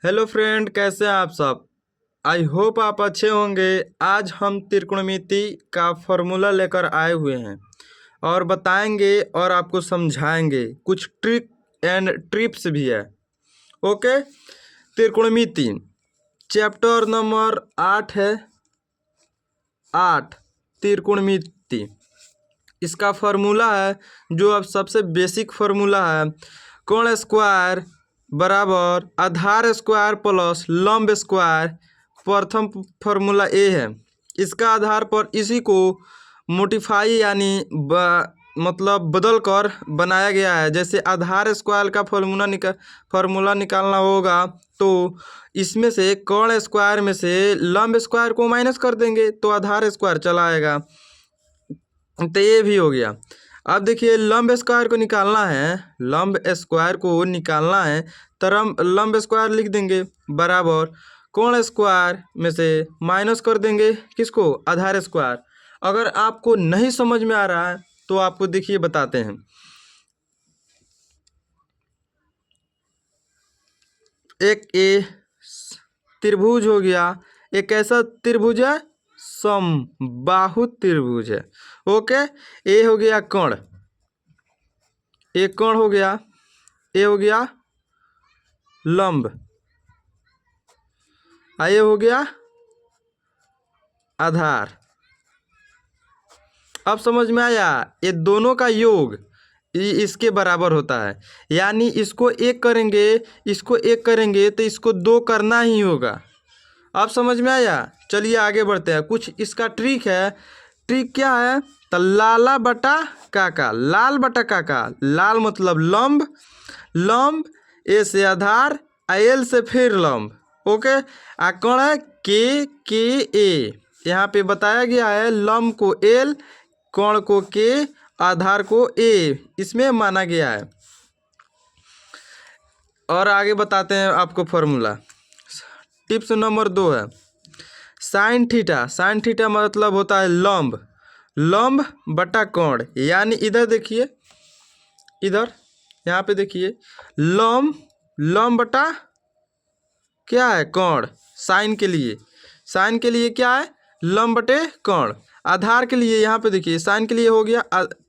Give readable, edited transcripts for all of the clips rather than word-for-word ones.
Hello friend, कैसे हैं आप सब। आई होप आप अच्छे होंगे। आज हम त्रिकोणमिति का फॉर्मूला लेकर आए हुए हैं और बताएंगे और आपको समझाएंगे। कुछ ट्रिक एंड ट्रिप्स भी है। ओके, त्रिकोणमिति चैप्टर नंबर 8 है। 8 त्रिकोणमिति, इसका फॉर्मूला है जो अब सबसे बेसिक फार्मूला है। कोण स्क्वायर बराबर आधार स्क्वायर प्लस लंब स्क्वायर। प्रथम फार्मूला ए है। इसका आधार पर इसी को मोडिफाई यानी मतलब बदल कर बनाया गया है। जैसे आधार स्क्वायर का फार्मूला निकालना होगा तो इसमें से कोण स्क्वायर में से लंब स्क्वायर को माइनस कर देंगे तो आधार स्क्वायर चला आएगा। तो ये भी हो गया। अब देखिए, लंब स्क्वायर को निकालना है। लंब स्क्वायर को निकालना है तो हम लंब स्क्वायर लिख देंगे बराबर कोण स्क्वायर में से माइनस कर देंगे किसको, आधार स्क्वायर। अगर आपको नहीं समझ में आ रहा है तो आपको देखिए बताते हैं। एक ए त्रिभुज हो गया। एक ऐसा त्रिभुज है, समबाहु त्रिभुज है। ओके, ए हो गया कोण, एक कोण हो गया। ए हो गया लंब, ये हो गया आधार। अब समझ में आया। ये दोनों का योग इसके बराबर होता है। यानी इसको एक करेंगे, इसको एक करेंगे तो इसको दो करना ही होगा। अब समझ में आया। चलिए आगे बढ़ते हैं। कुछ इसका ट्रिक है। ट्रिक क्या है? तो लाला बटा काका, लाल बटा काका। लाल मतलब लंब, लंब ए से आधार, एल से फिर लंब। ओके, कोण है के ए। यहाँ पे बताया गया है लंब को एल, कोण को के, आधार को ए, इसमें माना गया है। और आगे बताते हैं आपको फॉर्मूला। टिप्स नंबर 2 है साइन थीटा। साइन थीटा मतलब होता है लंब, लंब बटा कोण। यानी इधर देखिए, इधर यहाँ पे देखिए, लंब, लंब बटा क्या है, कोण। साइन के लिए, साइन के लिए क्या है, लंब बटे कोण। आधार के लिए यहाँ पे देखिए, साइन के लिए हो गया,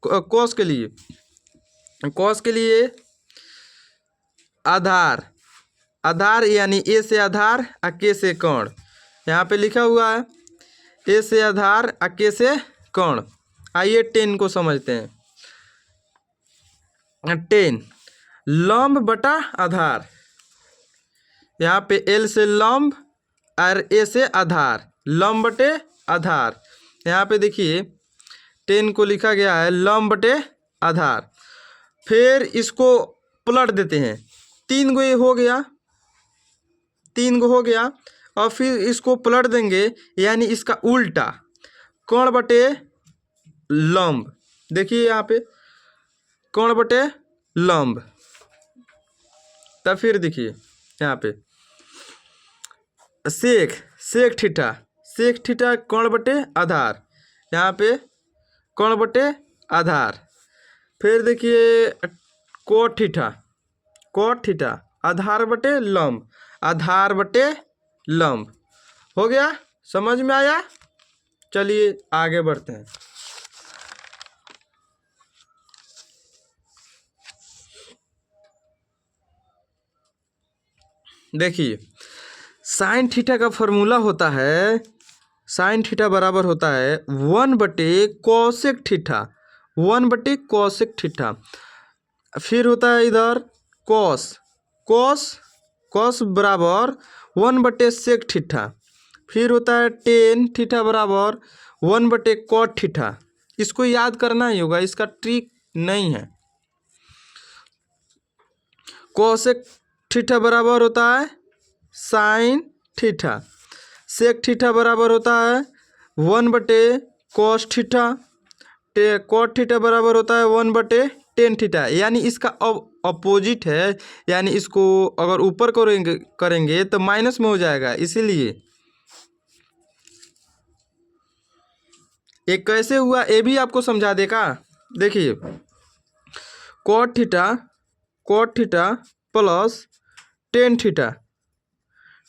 कोस के लिए, कोस के लिए आधार, आधार यानी ए से आधार और के से कोण। यहाँ पे लिखा हुआ है ए से आधार और के से कोण। आइए 10 को समझते हैं। 10 लंब बटा आधार। यहाँ पे एल से लंब और ए से आधार, लंब बटे आधार। यहाँ पे देखिए 10 को लिखा गया है लंब बटे आधार। फिर इसको पलट देते हैं। 3 गो ये हो गया, 3 गो हो गया। और फिर इसको पलट देंगे यानी इसका उल्टा, कोण बटे लंब। देखिए यहाँ पे कोण बटे लंब। तब फिर देखिए यहाँ पे सेक, सेक थीटा, सेक थीटा कोण बटे आधार। यहाँ पे कोण बटे आधार। फिर देखिए कोट थीटा, कोट थीटा आधार बटे लंब, आधार बटे लंब। हो गया, समझ में आया। चलिए आगे बढ़ते हैं। देखिए साइन थीटा का फॉर्मूला होता है, साइन थीटा बराबर होता है 1 बटे कोसेक थीटा, 1 बटे कोसेक थीटा। फिर होता है इधर कोस, कोस, कोस बराबर 1 बटे सेक थीटा। फिर होता है टेन थीटा बराबर 1 बटे कोट थीटा। इसको याद करना ही होगा, इसका ट्रिक नहीं है। कोसेक थीटा बराबर होता है साइन थीटा, सेक थीटा बराबर होता है 1 बटे कोस थीटा, कोट थीटा बराबर होता है 1 बटे टेन थीटा। यानी इसका अपोजिट है। यानी इसको अगर ऊपर करेंगे तो माइनस में हो जाएगा। इसीलिए ये कैसे हुआ ये भी आपको समझा देगा। देखिए cot theta, cot theta plus tan theta,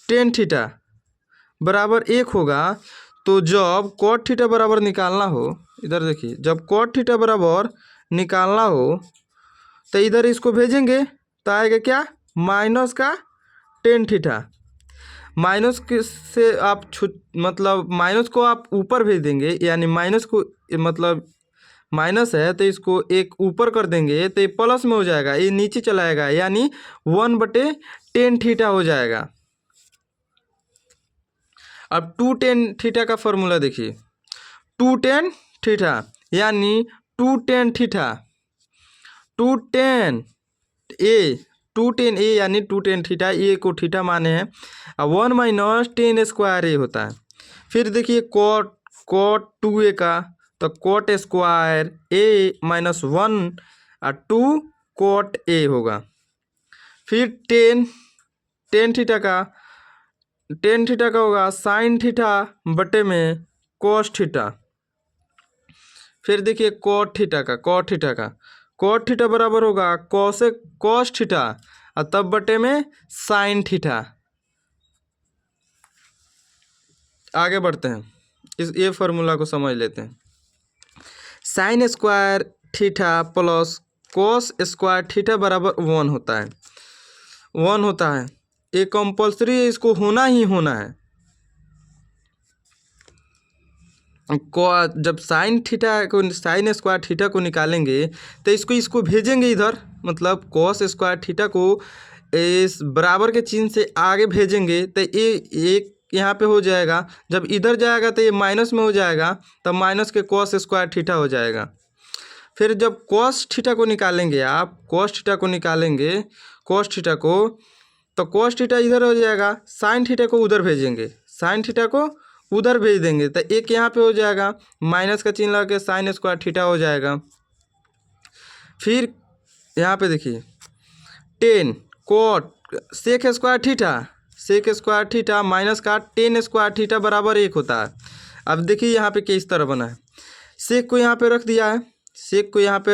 tan theta बराबर 1 होगा, तो जब कॉट थीटा बराबर निकालना हो, इधर देखिए, जब कॉट थीटा बराबर निकालना हो तो इधर इसको भेजेंगे तो आएगा क्या, माइनस का टेन थीटा। माइनस से आप मतलब माइनस को आप ऊपर भेज देंगे, यानी माइनस को मतलब माइनस है तो इसको एक ऊपर कर देंगे तो ये प्लस में हो जाएगा, ये नीचे चला जाएगा, यानी 1/10 थीटा हो जाएगा। अब 2 tan थीटा का फॉर्मूला देखिए, 2 tan थीटा यानी 2 tan थीटा, 2 tan ए 2 tan ए यानी 2 tan थीटा, ए को थीटा माने हैं, और 1 - tan स्क्वायर ए होता है। फिर देखिए कॉट 2a का, तो कॉट स्क्वायर ए -1 और 2 कॉट ए होगा। फिर टेन थीटा का होगा साइन थीटा बटे में कॉस थीटा। फिर देखिए कॉट थीटा बराबर होगा कॉस थीटा और तब बटे में साइन थीटा। आगे बढ़ते हैं, ये फार्मूला को समझ लेते हैं। Sine square theta plus cos square theta बराबर 1 होता है। ये कंपल्सरी है, इसको होना ही होना है। जब साइन स्क्वायर थीटा को निकालेंगे तो इसको भेजेंगे इधर, मतलब कॉस स्क्वायर थीटा को इस बराबर के चिन्ह से आगे भेजेंगे तो ये एक यहाँ पे हो जाएगा। जब इधर जाएगा तो ये माइनस में हो जाएगा, तब माइनस के कॉस स्क्वायर थीटा हो जाएगा। फिर जब कॉस थीटा को निकालेंगे आप, तो कॉस थीटा इधर हो जाएगा, साइन थीटा को उधर भेज देंगे तो एक यहाँ पे हो जाएगा, माइनस का चिन्ह लगा के साइन स्क्वायर थीटा हो जाएगा। फिर यहाँ पे देखिए 10 cot sec square theta minus का टेन स्क्वायर थीटा बराबर 1 होता है। अब देखिए यहाँ पे किस तरह बना है, सेक को यहाँ पे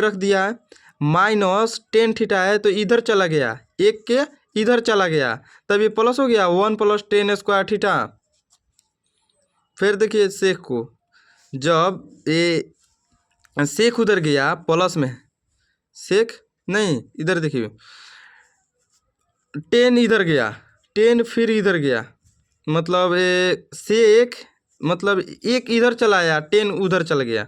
रख दिया है, माइनस टेन थीटा है तो इधर चला गया, एक के इधर चला गया, तब ये प्लस हो गया 1 + tan स्क्वायर थीटा। फिर देखिए सेक को, जब ये सेक उधर गया प्लस में, सेक नहीं, इधर देखिए टेन इधर गया, टेन फिर इधर गया, मतलब सेक मतलब एक इधर चला आया, टेन उधर चला गया,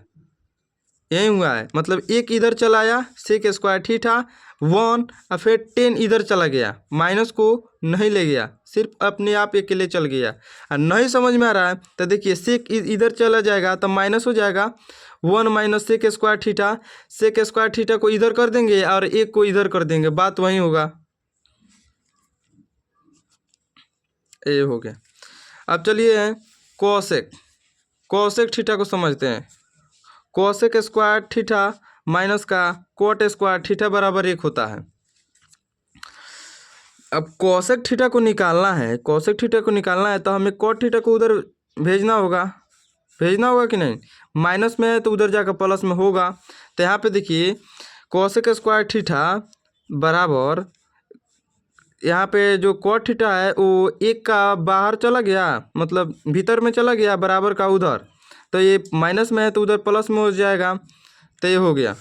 यही हुआ है। मतलब एक इधर चला आया सेक स्क्वायर थीटा 1 और फिर टेन इधर चला गया, माइनस को नहीं ले गया, सिर्फ अपने आप एक के लिए चल गया। और नहीं समझ में आ रहा है तो देखिए सेक इधर चला जाएगा तो माइनस हो जाएगा 1 - सेक स्क्वायर थीटा को इधर कर देंगे और एक को इधर कर देंगे, बात वही होगा। ये हो गया। अब चलिए कोसेक थीटा को समझते हैं। कोसेक स्क्वायर थीटा माइनस का कोट स्क्वायर थीटा बराबर 1 होता है। अब कोसेक थीटा को निकालना है तो हमें कोट थीटा को उधर भेजना होगा कि नहीं, माइनस में है तो उधर जाकर प्लस में होगा। तो यहाँ पे देखिए कोसेक स्क्वायर थीटा बराबर, यहाँ पे जो कोट थीटा है वो एक का बाहर चला गया, मतलब भीतर में चला गया, बराबर का उधर, तो ये माइनस में है तो उधर प्लस में हो जाएगा, तो ये हो गया।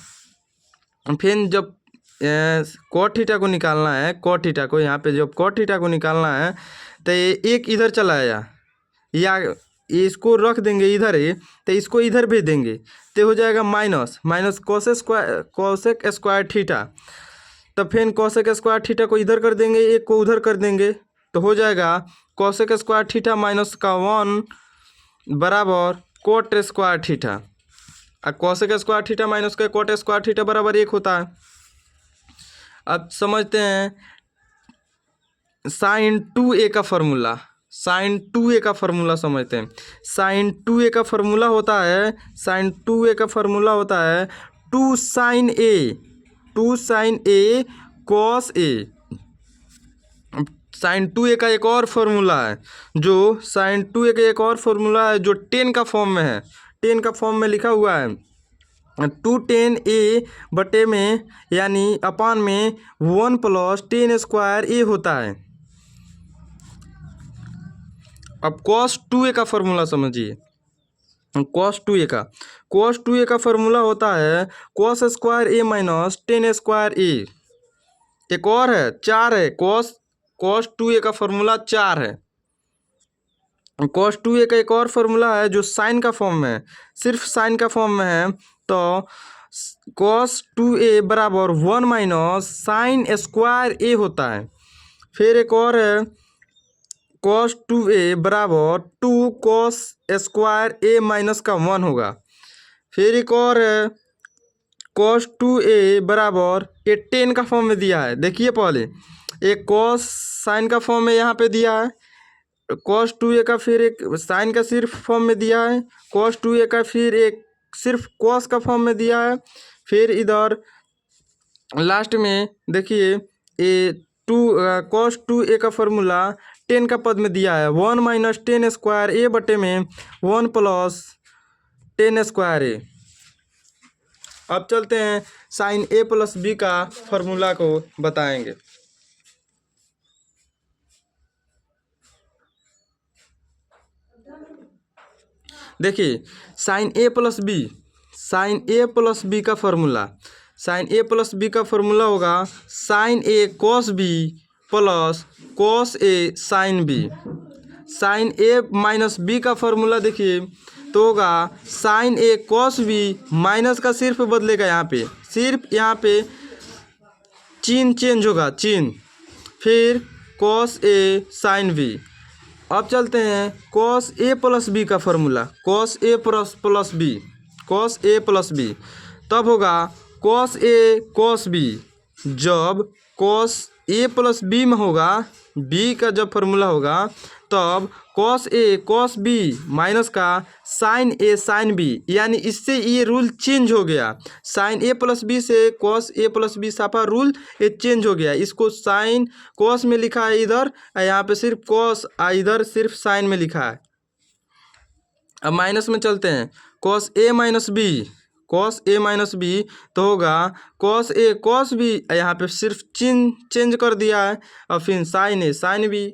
फिर जब कोट थीटा को निकालना है, यहाँ पे जब कोट थीटा को निकालना है तो ये एक इधर चला आया, या इसको रख देंगे इधर ही, तो इसको इधर भेज देंगे तो हो जाएगा माइनस कोसेक स्क्वायर थीटा। तो फिर कोसेक स्क्वायर थीटा को इधर कर देंगे, एक को उधर कर देंगे, तो हो जाएगा कोसेक स्क्वायर थीटा माइनस का 1 बराबर कोट स्क्वायर थीटा। और कोसेक स्क्वायर थीटा माइनस का कोट स्क्वायर थीटा बराबर 1 होता है। अब समझते हैं साइन 2a का फॉर्मूला समझते हैं। साइन 2a का फॉर्मूला होता है 2 sine a cos a। Sine 2a का एक और फार्मूला है, जो 10 का फॉर्म में है, 10 का फॉर्म में लिखा हुआ है 2 tan a बटे में, यानी अपान में 1 + tan स्क्वायर a होता है। अब cos 2a का फॉर्मूला समझिए। cos 2a का फॉर्मूला होता है cos square a minus ten square a। एक और है, 4 है। cos 2a का फॉर्मूला 4 है। cos 2a का एक और फॉर्मूला है जो साइन का फॉर्म में है, सिर्फ साइन का फॉर्म में है। तो cos 2a बराबर 1 माइनस साइन स्क्वायर a होता है। फिर एक और है cos 2a बराबर 2 cos स्क्वायर a माइनस का 1 होगा। फिर एक और है cos 2a बराबर, ये टेन का फॉर्म में दिया है। देखिए पहले एक cos साइन का फॉर्म में यहाँ पे दिया है, cos 2a का फिर एक साइन का सिर्फ फॉर्म में दिया है, cos 2a का फिर एक सिर्फ cos का फॉर्म में दिया है। फिर इधर लास्ट में देखिए ये cos 2a का फॉर्मूला 10 का पद में दिया है, 1 माइनस टेन स्क्वायर ए बटे में 1 प्लस टेन स्क्वायर ए। अब चलते हैं साइन a प्लस b का फॉर्मूला को बताएंगे। देखिए साइन a प्लस b का फॉर्मूला होगा sine a cos b plus cos a sine b। Sine a minus b का फॉर्मूला देखिए तो होगा sine a cos b, minus का सिर्फ बदलेगा, यहाँ पे चिन्ह चेंज होगा, फिर cos a साइन b। अब चलते हैं cos a प्लस बी का formula, cos a plus B तब होगा cos a cos b। जब cos a प्लस b में होगा, b का जब फॉर्मूला होगा तब cos a cos b minus का साइन a साइन b, यानी इससे ये रूल चेंज हो गया। साइन a प्लस बी से cos a प्लस बी साफा रूल ये चेंज हो गया। इसको साइन cos में लिखा है इधर, यहाँ पे सिर्फ cos, इधर सिर्फ साइन में लिखा है। अब माइनस में चलते हैं, cos a माइनस बी तो होगा cos a cos b, यहाँ पे सिर्फ चिन्ह चेंज कर दिया है। और फिर साइन a साइन b।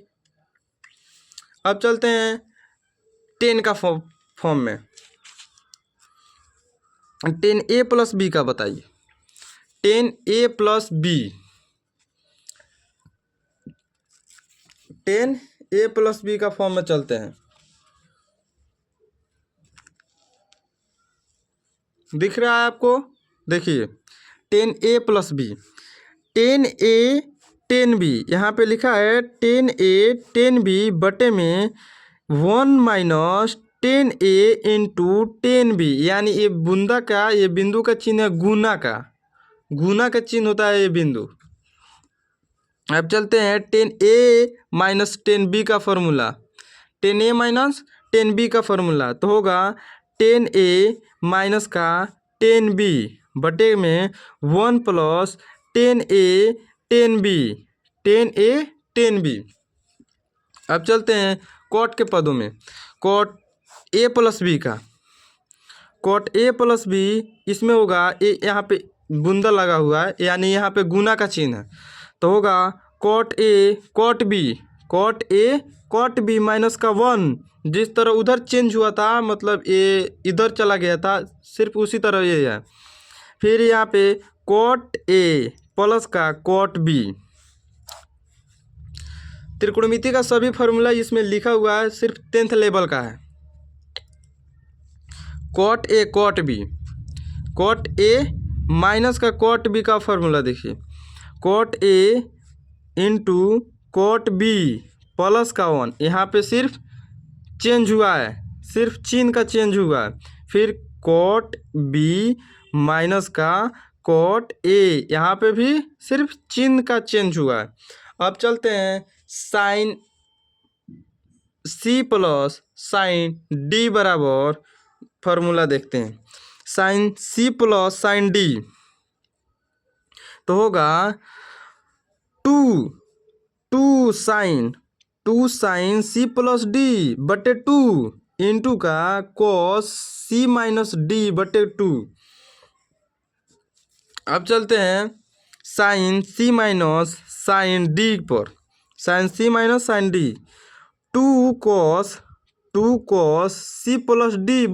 अब चलते हैं 10 का फॉर्म में, 10a प्लस बी का बताइए। 10a plus B, 10a plus B का फॉर्म में चलते हैं। दिख रहा है आपको? देखिए 10a plus B, 10a 10b, यहाँ पे लिखा है 10a 10b बटे में 1 माइनस 10a इंटू 10b, यानी ये बूंदा का, ये बिंदु का चिन्ह है गुना का चिन्ह होता है ये बिंदु। अब चलते हैं 10a माइनस 10b का फॉर्मूला, 10a माइनस 10b का फॉर्मूला तो होगा 10a माइनस का 10b बटे में 1 plus 10a 10b, 10a 10b। अब चलते हैं कॉट के पदों में, कॉट a प्लस बी का, कॉट a प्लस बी इसमें होगा ए, यहाँ पे बूंदा लगा हुआ है, यानी यहाँ पे गुना का चिन्ह है तो होगा cot a cot a cot b minus का 1, जिस तरह उधर चेंज हुआ था, मतलब ये इधर चला गया था, सिर्फ उसी तरह ये है। फिर यहाँ पे कॉट a प्लस का कॉट b। त्रिकोणमिति का सभी फॉर्मूला इसमें लिखा हुआ है, सिर्फ 10th लेवल का है। Cot a cot b, cot a minus का कॉट b का फॉर्मूला देखिए, cot a into cot b plus का 1, यहाँ पे सिर्फ चेंज हुआ है, सिर्फ चिन्ह का चेंज हुआ है। फिर कॉट b माइनस का कॉट a, यहाँ पे भी सिर्फ चिन्ह का चेंज हुआ है। अब चलते हैं sine c plus sine d बराबर फॉर्मूला देखते हैं, sine c plus sine d तो होगा 2 साइन c प्लस d बटे 2 इंटू का cos c माइनस d बटे 2। अब चलते हैं sine c minus sine d पर, sine c minus sine d two cos c plus D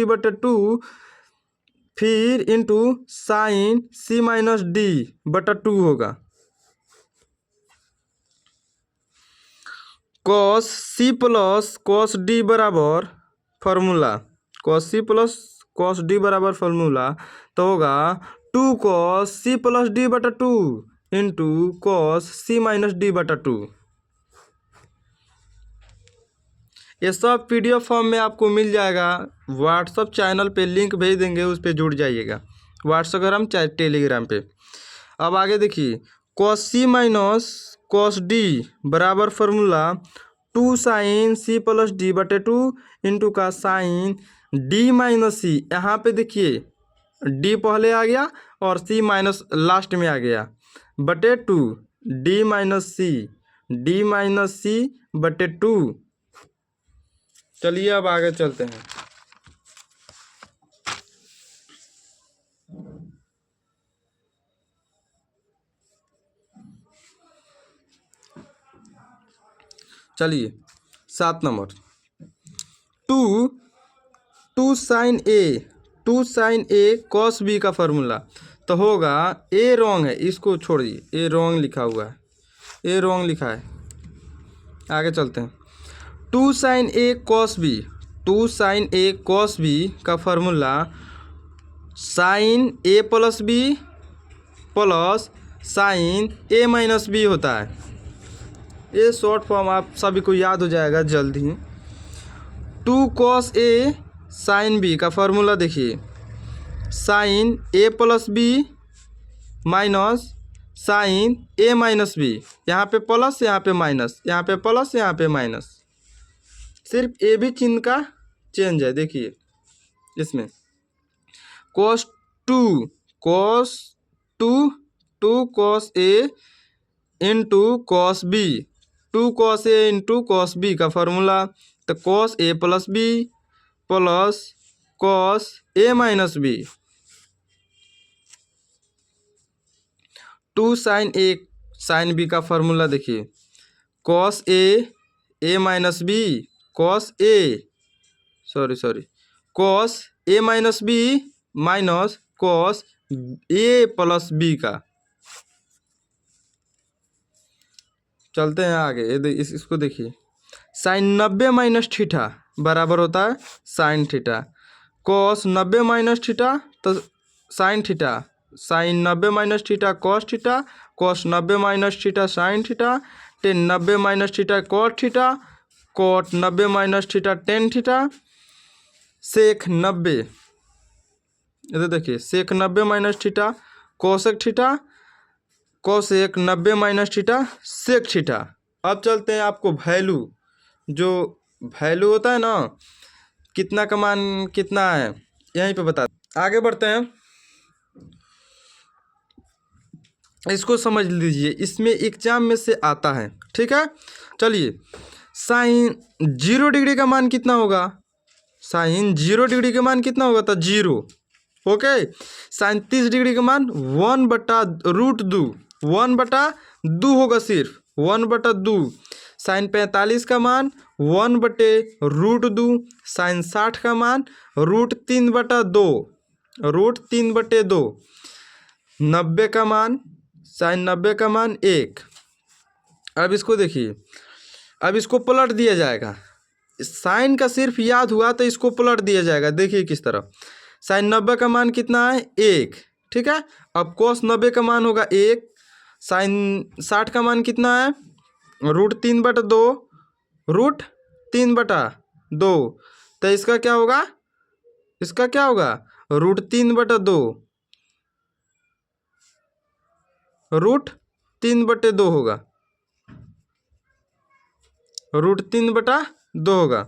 बटे टू, फिर into sine c minus d बटा टू होगा। Cos c plus cos D बराबर formula, cos c plus cos D बराबर formula तो होगा two cos c plus d बटा two into cos सी minus d बटा टू। ये सब PDF फॉर्म में आपको मिल जाएगा। व्हाट्सअप चैनल पे लिंक भेज देंगे, उस पर जुड़ जाइएगा, व्हाट्सएग्राम चाहे टेलीग्राम पे। अब आगे देखिए, कॉस सी माइनस कॉस डी बराबर formula two sine C plus D बटे टू इंटू का साइन डी माइनस सी। यहाँ पे देखिए डी पहले आ गया और सी माइनस लास्ट में आ गया बटे टू, डी माइनस सी बटे टू। चलिए अब आगे चलते हैं। चलिए 7 number, two sine A cos B का फॉर्मूला तो होगा, ए रॉन्ग है, इसको छोड़िए, ए रॉन्ग लिखा हुआ है, ए रॉन्ग लिखा है। आगे चलते हैं। Two sine A cos B का फॉर्मूला साइन ए प्लस बी प्लस साइन ए माइनस बी होता है। ये शॉर्ट फॉर्म आप सभी को याद हो जाएगा जल्द ही। Two cos a sine B का फॉर्मूला देखिए, साइन ए प्लस बी माइनस साइन ए माइनस बी। यहाँ पे प्लस, यहाँ पे माइनस, यहाँ पे प्लस, यहाँ पे माइनस, सिर्फ ए भी चिन्ह का चेंज है। देखिए इसमें cos two cos A into cos B, two cos A into cos B का फॉर्मूला तो cos A plus B plus cos A minus B. Two sine A sine B का फॉर्मूला देखिए, cos A minus B cos A minus B minus cos A plus B का। चलते हैं आगे, इसको देखिए, साइन 90 माइनस थीटा बराबर होता है sine theta, cos 90 minus theta तो sine theta, sine 90 minus theta cos theta, cos 90 minus theta sine theta, tan 90 minus theta cot theta, cot 90 minus theta tan theta, sec 90, इधर देखिए sec 90 minus theta cosec theta, cosec 90 minus theta sec theta. अब चलते हैं आपको value, जो value होता है ना, कितना का मान कितना है यहीं पे बता। आगे बढ़ते हैं, इसको समझ लीजिए, इसमें एग्जाम में से आता है, ठीक है। चलिए, साइन 0 डिग्री का मान कितना होगा, साइन 0 डिग्री का मान कितना होगा तो 0, ओके। साइन 30 डिग्री का मान 1/√2, 1/2 होगा, सिर्फ 1/2। साइन 45 का मान 1/√2, साइन 60 का मान √3/2, √3/2, 90 का मान, साइन 90 का मान 1। अब इसको देखिए, अब इसको पलट दिया जाएगा, साइन का सिर्फ याद हुआ तो इसको पलट दिया जाएगा। देखिए किस तरह, साइन 90 का मान कितना है 1, ठीक है। अब कोस 90 का मान होगा 1, साइन 60 का मान कितना है √3/2, √3/2, तो इसका क्या होगा, इसका क्या होगा √3/2, √3/2 होगा, √3/2 होगा।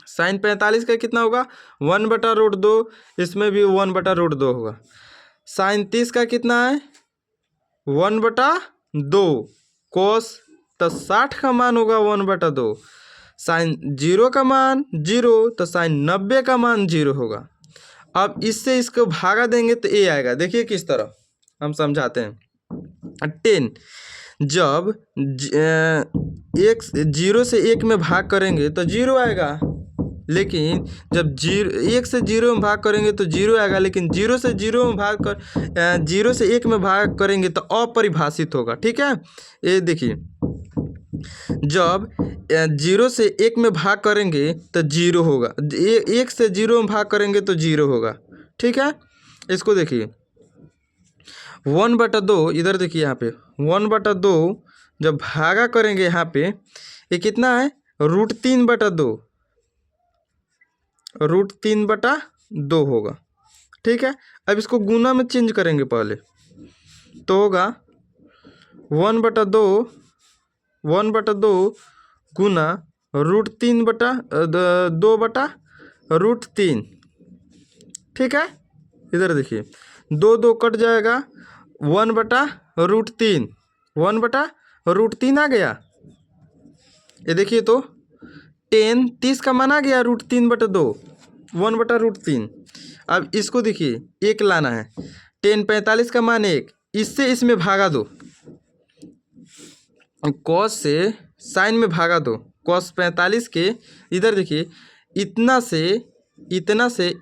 साइन 45 का कितना होगा 1/√2, इसमें भी 1/√2 होगा। साइन 30 का कितना है 1/2, कोस तो 60 का मान होगा 1/2, साइन 0 का मान 0 तो साइन 90 का मान 0 होगा। अब इससे इसको भागा देंगे तो ए आएगा। देखिए किस तरह हम समझाते हैं। 10 जब एक 0 से 1 में भाग करेंगे तो 0 आएगा, लेकिन जब 1 से 0 में भाग करेंगे तो 0 आएगा, लेकिन 0 से 0 में 0 से 1 में भाग करेंगे तो अपरिभाषित होगा। ठीक है, ये देखिए, जब 0 से 1 में भाग करेंगे तो 0 होगा, 1 से 0 में भाग करेंगे तो 0 होगा। ठीक है, इसको देखिए 1/2, इधर देखिए यहाँ पे 1/2 जब भागा करेंगे यहाँ पे ये कितना है, √3/2, √3/2 होगा। ठीक है, अब इसको गुना में चेंज करेंगे पहले, तो होगा 1/2 गुना √3/2/√3। ठीक है, इधर देखिए 2 कट जाएगा, 1/√3, 1/√3 आ गया। ये देखिए तो 10 30 का मान आ गया, √3/2, 1/√3। अब इसको देखिए 1 लाना है, 10 45 का मान 1, इससे इसमें भागा दो, कॉस से साइन में भागा दो, कॉस 45 के इधर देखिए इतना से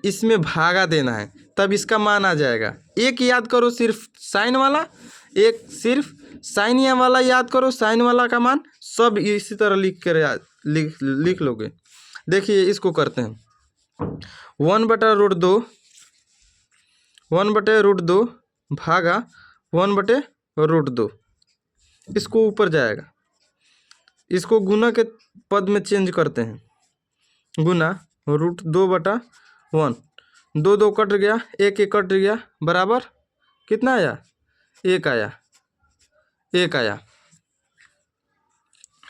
इसमें भागा देना है, तब इसका मान आ जाएगा। एक याद करो सिर्फ साइन वाला, एक सिर्फ साइन या वाला याद करो, साइन वाला का मान सब इसी तरह लिख लोगे। देखिए इसको करते हैं 1/√2 भागा 1/√2, इसको ऊपर जाएगा, इसको गुना के पद में चेंज करते हैं, गुना √2/1, 2 कट गया, 1 कट गया, बराबर कितना आया, 1 आया, 1 आया।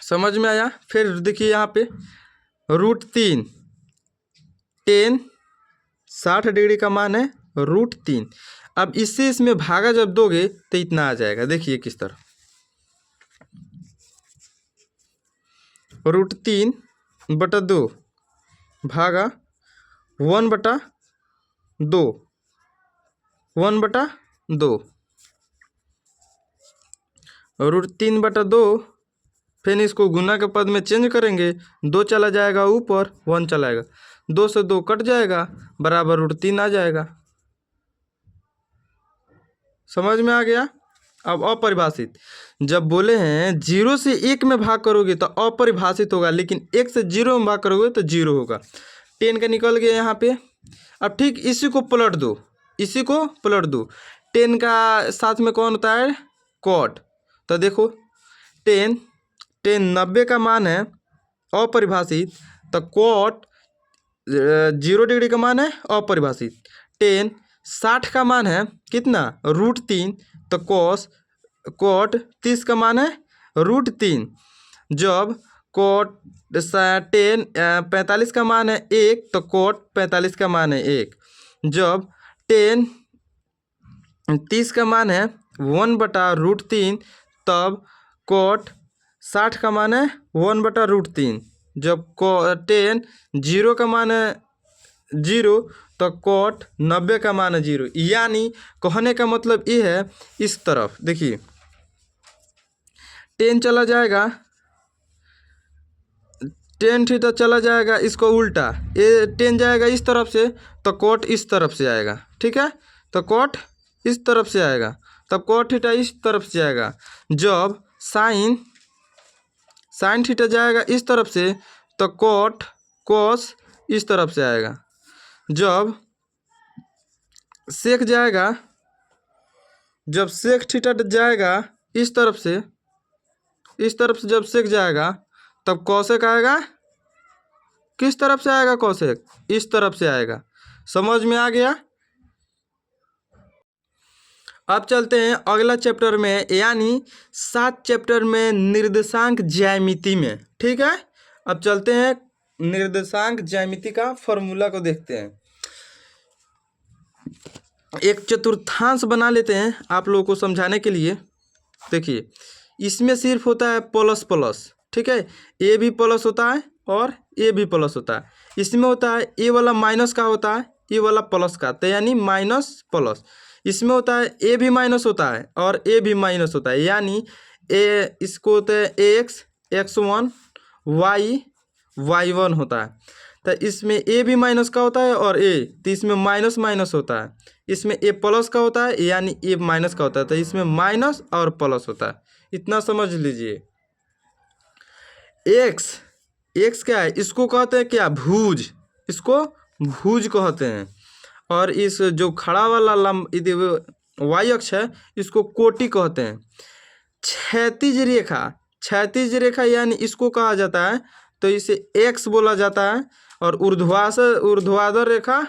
समझ में आया। फिर देखिए यहाँ पे √3, 10 60 डिग्री का मान है √3। अब इससे इसमें भागा जब दोगे तो इतना आ जाएगा। देखिए किस तरह, √3/2 भागा 1/2, 1/2, √3/2। फिर इसको गुना के पद में चेंज करेंगे, 2 चला जाएगा ऊपर, 1 चलाएगा, 2 से 2 कट जाएगा, बराबर √3 आ जाएगा। समझ में आ गया। अब अपरिभाषित, जब बोले हैं 0 से 1 में भाग करोगे तो अपरिभाषित होगा, लेकिन 1 से 0 में भाग करोगे तो 0 होगा। 10 का निकल गया यहाँ पे। अब ठीक इसी को पलट दो, 10 का साथ में कौन होता है, कॉट। तो देखो 10 90 का मान है अपरिभाषित, तो कॉट 0 डिग्री का मान है अपरिभाषित। 10 60 का मान है कितना, √3, तो कॉट 30 का मान है √3। जब कॉट 10 45 का मान है 1, तो कॉट 45 का मान है 1। जब 10 30 का मान है 1/√3, तब कॉट 60 का मान है 1/√3। जब 10 0 का मान है 0, तो कॉट 90 का मान है 0। यानी कहने का मतलब ये है, इस तरफ देखिए 10 चला जाएगा, tan थीटा चला जाएगा, इसको उल्टा, ये 10 जाएगा इस तरफ से, तो कॉट इस तरफ से आएगा। ठीक है, तो कॉट इस तरफ से आएगा, तब कॉट थीटा इस तरफ से आएगा। जब साइन थीटा जाएगा इस तरफ से, तो कॉस इस तरफ से आएगा। जब सेक थीटा जाएगा इस तरफ से जब सेक जाएगा, तब कॉसेक आएगा, किस तरफ से आएगा, कॉसेक इस तरफ से आएगा। समझ में आ गया। अब चलते हैं अगला चैप्टर में, यानी 7 चैप्टर में निर्देशांक ज्यामिति में। ठीक है, अब चलते हैं निर्देशांक ज्यामिति का फॉर्मूला को देखते हैं। एक चतुर्थांश बना लेते हैं आप लोगों को समझाने के लिए। देखिए इसमें सिर्फ होता है प्लस प्लस। ठीक है, ए भी प्लस होता है और ए भी प्लस होता है। इसमें होता है ए वाला माइनस का होता है, ए वाला प्लस का, तो यानी माइनस प्लस। इसमें होता है ए भी माइनस होता है और ए भी माइनस होता है, यानी ए इसको होता है एक्स, x1 y1 होता है। तो इसमें a भी माइनस का होता है और a, तो इसमें माइनस माइनस होता है। इसमें a प्लस का होता है यानी a माइनस का होता है, तो इसमें माइनस और प्लस होता है। इतना समझ लीजिए। x क्या है, इसको कहते हैं क्या, भुज, इसको भुज कहते हैं। और इस जो खड़ा वाला y अक्ष है इसको कोटि कहते हैं। क्षैतिज रेखा यानी इसको कहा जाता है, तो इसे x बोला जाता है। और ऊर्ध्वाधर रेखा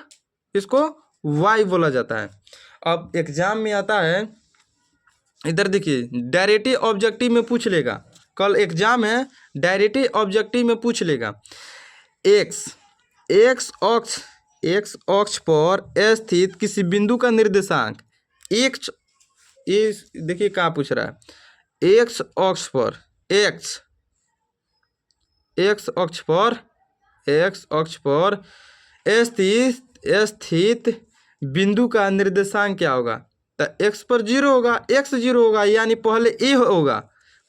इसको y बोला जाता है। अब एग्जाम में आता है, इधर देखिए, डायरेक्टिव ऑब्जेक्टिव में पूछ लेगा, कल एग्जाम है, डायरेक्टिव ऑब्जेक्टिव में पूछ लेगा। x अक्ष पर स्थित किसी बिंदु का निर्देशांक x, ये देखिए कहाँ पूछ रहा है, x अक्ष पर स्थित बिंदु का निर्देशांक क्या होगा। तो x पर 0 होगा, x 0 होगा यानी पहले a होगा,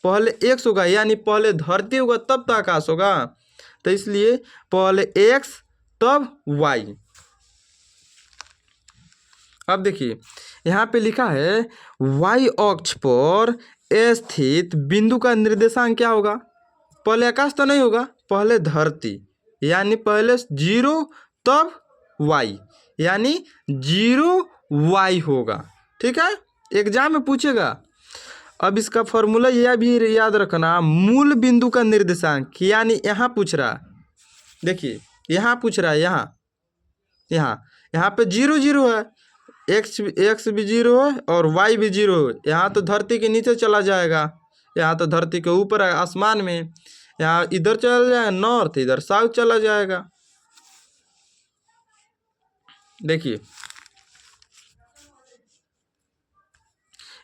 पहले x होगा यानी पहले धरती होगा तब तो आकाश होगा। तो इसलिए पहले x तब y। अब देखिए यहाँ पे लिखा है y अक्ष पर स्थित बिंदु का निर्देशांक क्या होगा। पहले आकाश तो नहीं होगा, पहले धरती यानी पहले 0 तब y यानी 0y होगा। ठीक है, एग्जाम में पूछेगा। अब इसका फॉर्मूला यह भी याद रखना, मूल बिंदु का निर्देशांक, यानी यहाँ पूछ रहा, देखिए यहाँ पूछ रहा है, यहाँ पे 0 0 है, x भी 0 है और y भी 0 है। यहाँ तो धरती के नीचे चला जाएगा, यहाँ तो धरती के ऊपर है आसमान में, यहाँ इधर चला जाएगा नॉर्थ, इधर साउथ चला जाएगा। देखिए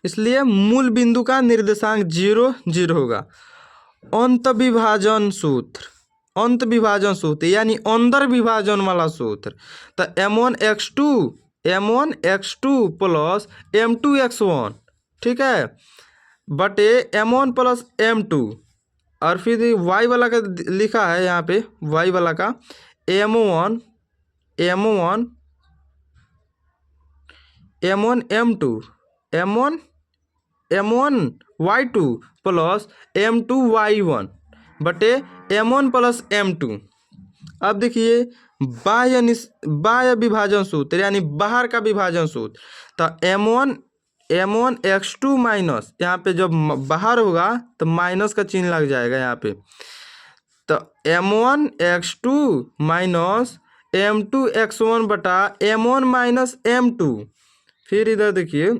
इसलिए मूल बिंदु का निर्देशांक 0 0 होगा। अंत विभाजन सूत्र यानी अंदर विभाजन वाला सूत्र, तो m1x2 प्लस m2x1, ठीक है, बटे m1 प्लस m2। और फिर y वाला का लिखा है यहाँ पे, y वाला का m1 m1y2 प्लस m2y1 बटे m1 प्लस m2। अब देखिए बाह्य विभाजन सूत्र यानी बाहर का विभाजन सूत्र, तो m1 x2 माइनस, यहाँ पे जब बाहर होगा तो माइनस का चिन्ह लग जाएगा यहाँ पे, तो m1 x2 minus m2 x1 बटा m1 माइनस m2। फिर इधर देखिए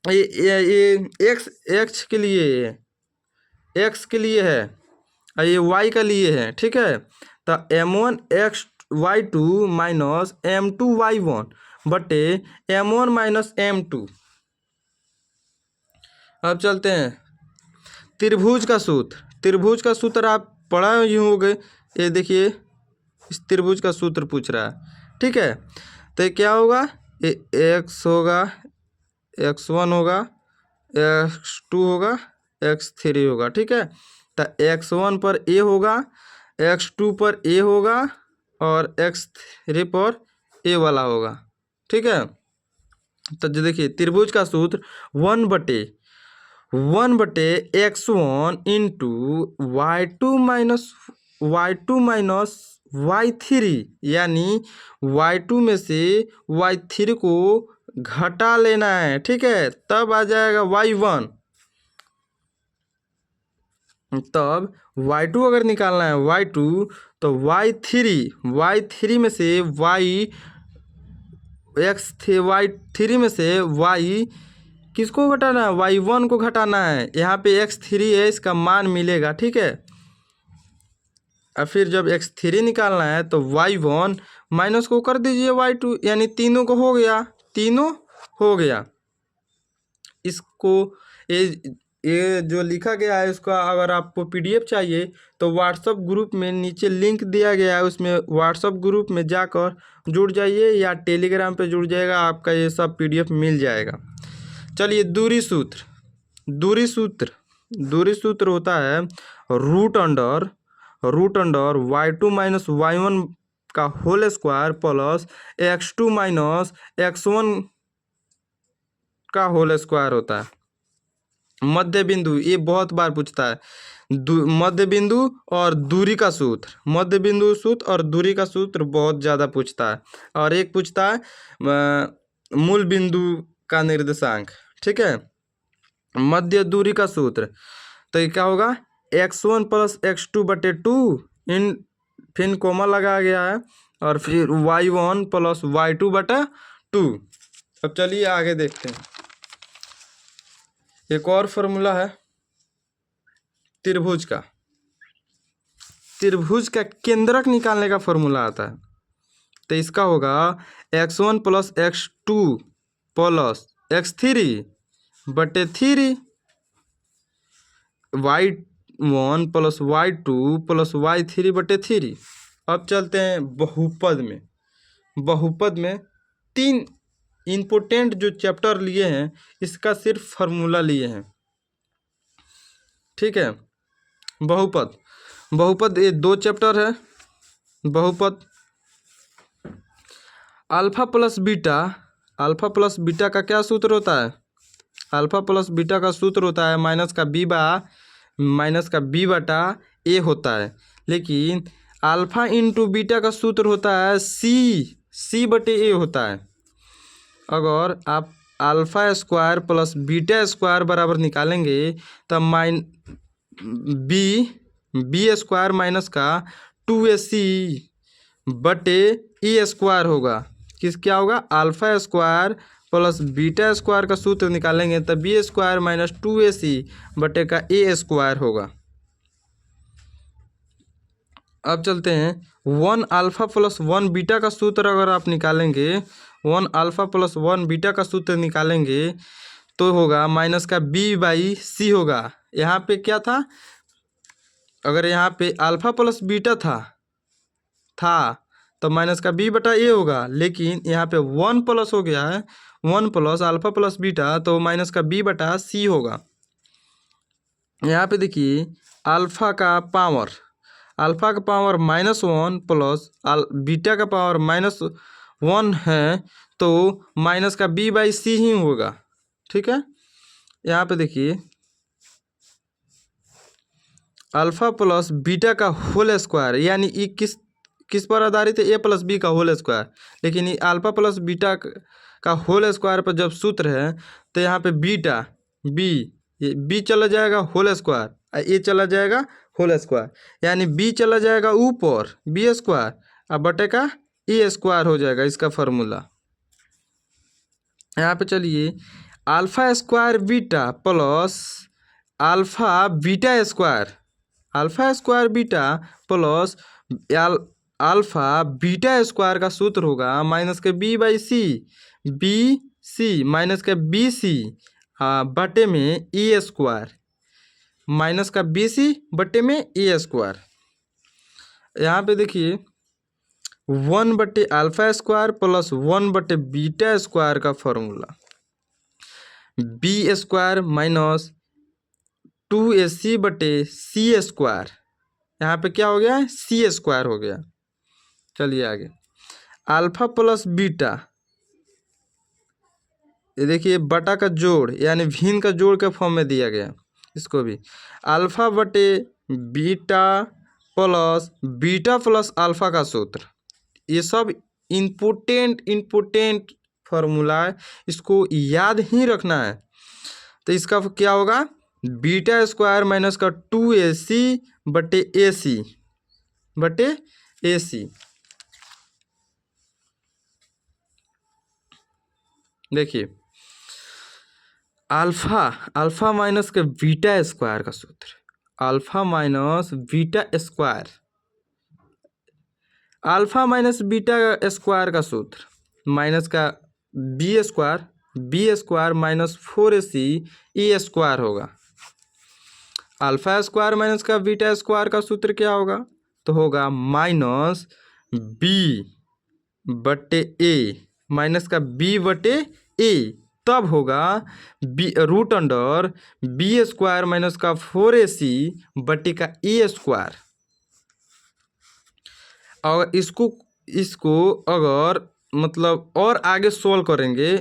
ये x के लिए है और ये y का लिए है, ठीक है। तो m1 xy2 minus m2 y1 बटे m1 माइनस m2। अब चलते हैं त्रिभुज का सूत्र आप पढ़ा ही होंगे। ये देखिए इस त्रिभुज का सूत्र पूछ रहा है, ठीक है। तो ये क्या होगा, ये x होगा, x1 होगा, x2 होगा, x3 होगा, ठीक है। तो x1 पर a होगा, x2 पर a होगा और x3 पर a वाला होगा, ठीक है। तो जो देखिए त्रिभुज का सूत्र 1 बटे x1 into y2 minus y3, यानी y2 में से y3 को घटा लेना है, ठीक है, तब आ जाएगा y1। तब y2 अगर निकालना है y2, तो y3 में से y3 में से y किसको घटाना है, y1 को घटाना है। यहाँ पे x3 है, इसका मान मिलेगा, ठीक है। और फिर जब x3 निकालना है तो y1 माइनस को कर दीजिए y2, यानी तीनों हो गया। इसको ये जो लिखा गया है उसका अगर आपको PDF चाहिए तो व्हाट्सएप ग्रुप में नीचे लिंक दिया गया है, उसमें व्हाट्सएप ग्रुप में जाकर जुड़ जाइए या टेलीग्राम पे जुड़ जाएगा, आपका ये सब PDF मिल जाएगा। चलिए दूरी सूत्र दूरी सूत्र होता है root under y2 minus y1 का whole square plus x2 minus x1 का होल स्क्वायर होता है। मध्य बिंदु, ये बहुत बार पूछता है। मध्य बिंदु और दूरी का सूत्र, मध्य बिंदु सूत्र और दूरी का सूत्र बहुत ज़्यादा पूछता है। और एक पूछता है मूल बिंदु का निर्देशांक। ठीक है, मध्य दूरी का सूत्र तो ये क्या होगा, x1 प्लस x2 बटे 2 इन फिर कोमा लगाया गया है और फिर y1 प्लस y2 बटा 2। अब चलिए आगे देखते हैं। एक और फॉर्मूला है त्रिभुज का। त्रिभुज का केंद्रक निकालने का फॉर्मूला आता है। तो इसका होगा x1 plus x2 plus x3 बटे 3 y1 plus y2 plus y3 बटे 3। अब चलते हैं बहुपद में। बहुपद में 3 इम्पोर्टेंट जो चैप्टर लिए हैं इसका सिर्फ फार्मूला लिए हैं। ठीक है, बहुपद ये 2 चैप्टर है। बहुपद अल्फा प्लस बीटा का क्या सूत्र होता है? अल्फा प्लस बीटा का सूत्र होता है माइनस का बी बटा ए होता है। लेकिन अल्फा इंटू बीटा का सूत्र होता है सी बटे ए होता है। अगर आप alpha square plus beta square बराबर निकालेंगे तब बी स्क्वायर माइनस का 2ac बटे ई स्क्वायर होगा। क्या होगा? Alpha square plus beta square का सूत्र निकालेंगे तब बी स्क्वायर माइनस 2ac बटे का ए स्क्वायर होगा। अब चलते हैं 1 अल्फा प्लस 1 बीटा का सूत्र अगर आप निकालेंगे, 1 अल्फा प्लस 1 बीटा का सूत्र निकालेंगे तो होगा माइनस का बी बाई सी होगा। यहाँ पे क्या था? अगर यहाँ पे अल्फा प्लस बीटा था तो माइनस का बी बटा ए होगा। लेकिन यहाँ पे 1 प्लस हो गया है, 1 प्लस अल्फा प्लस बीटा तो माइनस का बी बटा सी होगा। यहाँ पे देखिए अल्फा का पावर -1 प्लस बीटा का पावर -1 है तो माइनस का बी बाई सी ही होगा। ठीक है, यहाँ पे देखिए अल्फा प्लस बीटा का होल स्क्वायर यानी ये किस पर आधारित है? ए प्लस बी का होल स्क्वायर। लेकिन ये अल्फा प्लस बीटा का होल स्क्वायर पर जब सूत्र है तो यहाँ पे बी चला जाएगा होल स्क्वायर, ए चला जाएगा होल स्क्वायर, यानी बी चला जाएगा ऊपर बी स्क्वायर और बटे का ए स्क्वायर हो जाएगा इसका फार्मूला। यहाँ पे चलिए alpha square beta plus alpha beta square beta plus alpha beta square का सूत्र होगा माइनस के बी बाई सी माइनस का बी सी बटे में ए स्क्वायर, माइनस का बी सी बटे में ए स्क्वायर। यहाँ पे देखिए 1 बटे अल्फा स्क्वायर प्लस 1 बटे बीटा स्क्वायर का formula B square minus 2ac बटे सी स्क्वायर। यहाँ पे क्या हो गया है? सी स्क्वायर हो गया। चलिए आगे अल्फा प्लस बीटा, ये देखिए बटा का जोड़ यानी भिन्न का जोड़ के फॉर्म में दिया गया। इसको भी अल्फा बटे बीटा प्लस अल्फा का सूत्र, ये सब इम्पोर्टेंट फार्मूला है, इसको याद ही रखना है। तो इसका क्या होगा? बीटा स्क्वायर माइनस का 2ac बटे ac। देखिए अल्फा माइनस का बीटा स्क्वायर का सूत्र, अल्फा माइनस बीटा स्क्वायर का सूत्र माइनस का B square minus 4ac A square होगा। अल्फा स्क्वायर माइनस का बीटा स्क्वायर का सूत्र क्या होगा? तो होगा माइनस बी बटे ए माइनस का बी बटे ए तब होगा B root under B square minus का 4ac बटे का ए स्क्वायर। और इसको अगर मतलब और आगे सोल्व करेंगे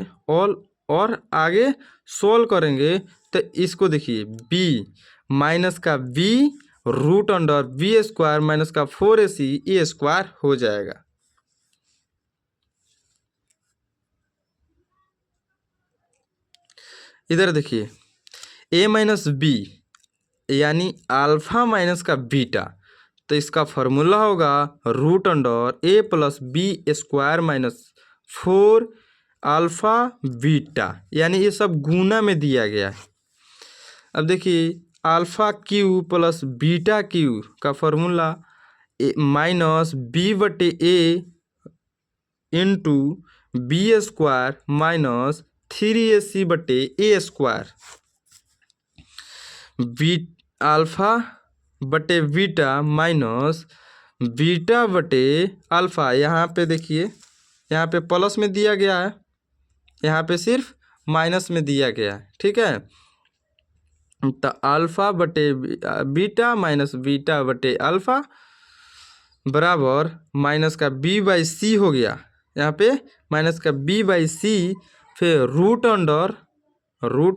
और आगे सोल्व करेंगे तो इसको देखिए b माइनस का b root under B square minus का 4ac ए स्क्वायर हो जाएगा। इधर देखिए a माइनस बी यानी अल्फा माइनस का बीटा, तो इसका फॉर्मूला होगा root under a plus B square minus 4 alpha beta, यानी ये सब गुना में दिया गया है। अब देखिए alpha cube plus beta cube का फॉर्मूला माइनस बी बटे a into b square minus 3ac बटे ए स्क्वायर। अल्फा बटे बीटा माइनस बीटा बटे अल्फा, यहाँ पे देखिए यहाँ पे प्लस में दिया गया है, यहाँ पे सिर्फ माइनस में दिया गया है, ठीक है। तो अल्फा बटे बीटा माइनस बीटा बटे अल्फा बराबर माइनस का बी बाई सी हो गया, यहाँ पे माइनस का बी बाई सी, फिर root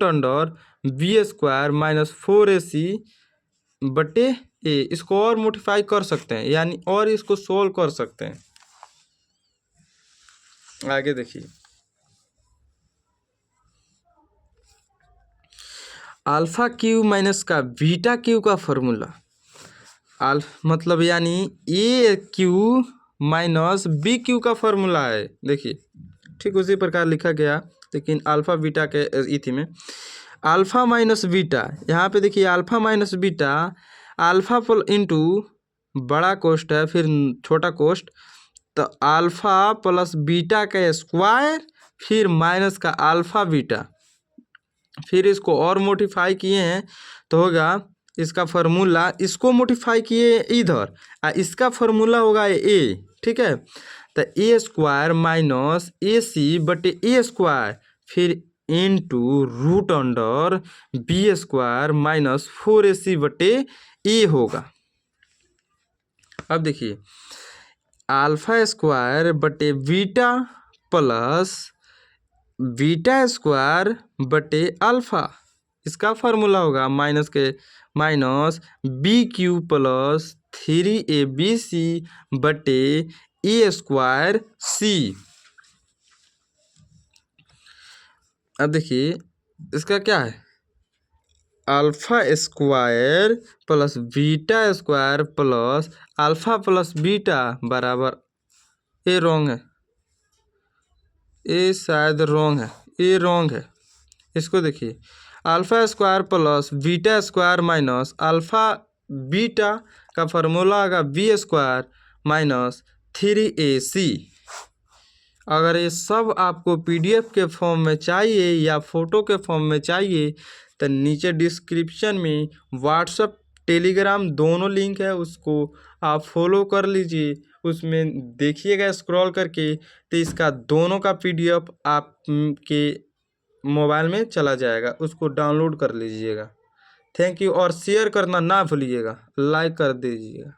under B square minus 4ac बटे ए। इसको और मोडिफाई कर सकते हैं, यानी और इसको सोल्व कर सकते हैं। आगे देखिए अल्फा क्यू माइनस का बीटा क्यू का फॉर्मूला मतलब यानी ए क्यू माइनस बी क्यू का फॉर्मूला है। देखिए ठीक उसी प्रकार लिखा गया, लेकिन अल्फा बीटा के इति में अल्फा माइनस बीटा, यहाँ पे देखिए alpha minus beta alpha into बड़ा कोष्ट है फिर छोटा कोष्ट, तो अल्फा प्लस बीटा का स्क्वायर फिर माइनस का अल्फा बीटा, फिर इसको और मोडिफाई किए हैं तो होगा इसका फार्मूला, इसको मोडिफाई किए इधर इसका फार्मूला होगा ए, ठीक है। तो ए स्क्वायर माइनस ए सी बटे ए स्क्वायर फिर into root under B square minus 4ac बटे ए होगा। अब देखिए अल्फा स्क्वायर बटे बीटा प्लस बीटा स्क्वायर बटे अल्फा, इसका फार्मूला होगा minus B cube plus 3abc बटे ए स्क्वायर सी। अब देखिए इसका क्या है alpha square plus beta square plus alpha plus beta बराबर ए रॉन्ग है, ए शायद रॉन्ग है, ए रॉन्ग है। इसको देखिए alpha square plus beta square minus alpha beta का फार्मूला होगा बी स्क्वायर माइनस 3ac। अगर ये सब आपको पीडीएफ के फॉर्म में चाहिए या फ़ोटो के फॉर्म में चाहिए तो नीचे डिस्क्रिप्शन में व्हाट्सएप टेलीग्राम दोनों लिंक है, उसको आप फॉलो कर लीजिए। उसमें देखिएगा स्क्रॉल करके तो इसका दोनों का पीडीएफ आपके मोबाइल में चला जाएगा, उसको डाउनलोड कर लीजिएगा। थैंक यू, और शेयर करना ना भूलिएगा, लाइक कर दीजिएगा।